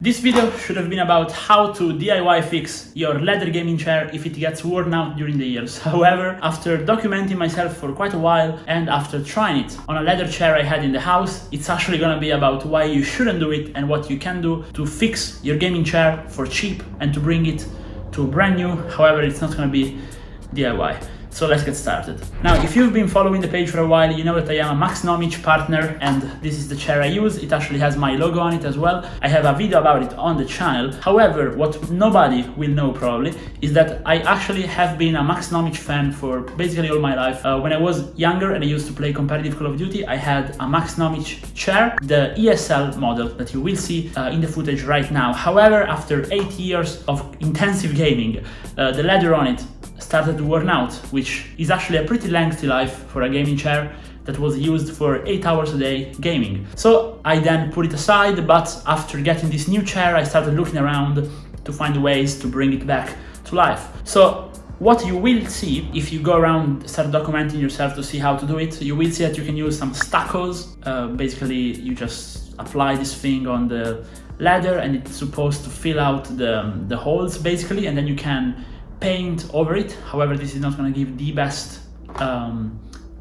This video should have been about how to DIY fix your leather gaming chair if it gets worn out during the years. However, after documenting myself for quite a while and after trying it on a leather chair I had in the house, it's actually gonna be about why you shouldn't do it and what you can do to fix your gaming chair for cheap and to bring it to brand new. However, it's not gonna be DIY. So let's get started. Now, if you've been following the page for a while, you know that I am a Maxnomic partner and this is the chair I use. It actually has my logo on it as well. I have a video about it on the channel. However, what nobody will know probably is that I actually have been a Maxnomic fan for basically all my life. When I was younger and I used to play competitive Call of Duty, I had a Maxnomic chair, the ESL model that you will see in the footage right now. However, after 8 years of intensive gaming, the leather on it started to worn out, which is actually a pretty lengthy life for a gaming chair that was used for 8 hours a day gaming. So I then put it aside, but after getting this new chair, I started looking around to find ways to bring it back to life. So what you will see if you go around, start documenting yourself to see how to do it, you will see that you can use some stuccos. Basically, you just apply this thing on the leather and it's supposed to fill out the holes basically, and then you can paint over it. However, this is not going to give the best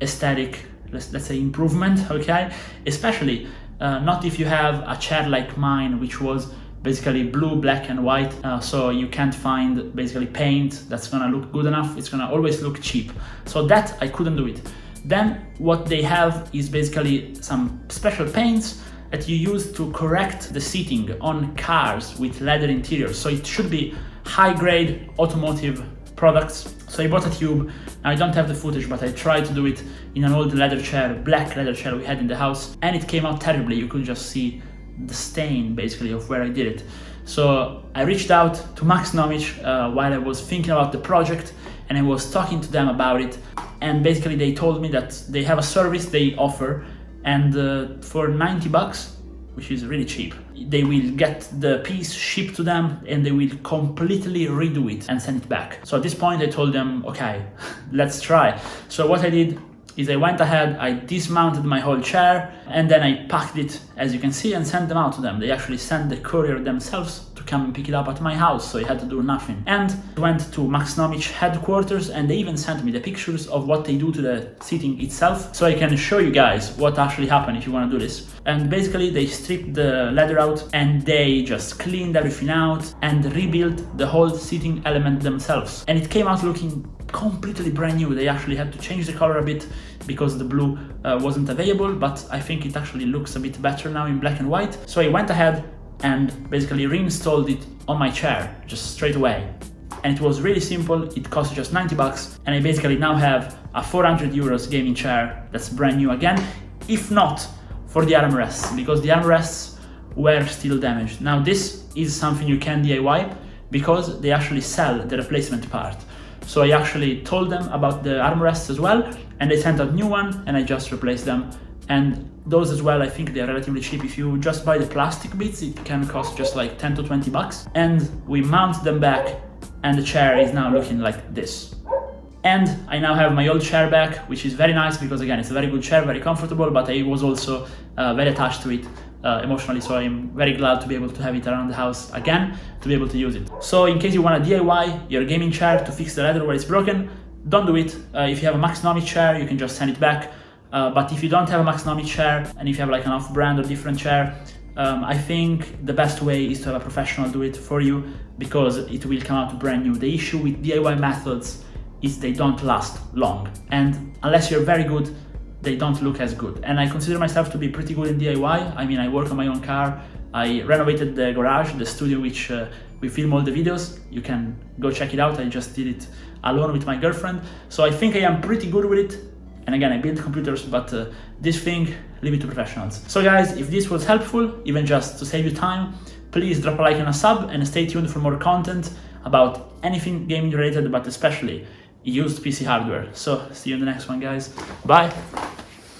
aesthetic, let's say, improvement, okay? Especially not if you have a chair like mine, which was basically blue, black and white, so you can't find basically paint that's going to look good enough. It's going to always look cheap. So that I couldn't do it. Then what they have is basically some special paints that you use to correct the seating on cars with leather interiors. So it should be high-grade automotive products. So I bought a tube. Now I don't have the footage, but I tried to do it in an old leather chair, black leather chair we had in the house, and it came out terribly. You could just see the stain basically of where I did it. So I reached out to Maxnomic while I was thinking about the project, and I was talking to them about it, and basically they told me that they have a service they offer, and for 90 bucks, which is really cheap, they will get the piece shipped to them and they will completely redo it and send it back. So at this point I told them, okay, let's try. So what I did is I went ahead, I dismounted my whole chair, and then I packed it, as you can see, and sent them out to them. They actually sent the courier themselves to come and pick it up at my house, so I had to do nothing. And I went to Maxnomic headquarters, and they even sent me the pictures of what they do to the seating itself, so I can show you guys what actually happened if you want to do this. And basically they stripped the leather out and they just cleaned everything out and rebuilt the whole seating element themselves. And it came out looking completely brand new. They actually had to change the color a bit because the blue wasn't available, but I think it actually looks a bit better now in black and white. So I went ahead and basically reinstalled it on my chair just straight away. And it was really simple. It cost just 90 bucks, and I basically now have a 400 euros gaming chair that's brand new again, if not for the armrests, because the armrests were still damaged. Now this is something you can DIY because they actually sell the replacement part. So I actually told them about the armrests as well, and they sent out new one, and I just replaced them. And those as well, I think they're relatively cheap. If you just buy the plastic bits, it can cost just like 10 to 20 bucks. And we mount them back, and the chair is now looking like this. And I now have my old chair back, which is very nice because, again, it's a very good chair, very comfortable, but I was also very attached to it emotionally, so I'm very glad to be able to have it around the house again, to be able to use it. So in case you want to DIY your gaming chair to fix the leather where it's broken, don't do it. If you have a Maxnomic chair, you can just send it back. But if you don't have a Maxnomic chair, and if you have like an off-brand or different chair, I think the best way is to have a professional do it for you, because it will come out brand new. The issue with DIY methods is they don't last long, and unless you're very good, they don't look as good. And I consider myself to be pretty good in DIY. I mean, I work on my own car. I renovated the garage, the studio which we film all the videos. You can go check it out. I just did it alone with my girlfriend. So I think I am pretty good with it. And again, I build computers, but this thing, leave it to professionals. So guys, if this was helpful, even just to save you time, please drop a like and a sub, and stay tuned for more content about anything gaming related, but especially used PC hardware. So see you in the next one, guys. Bye.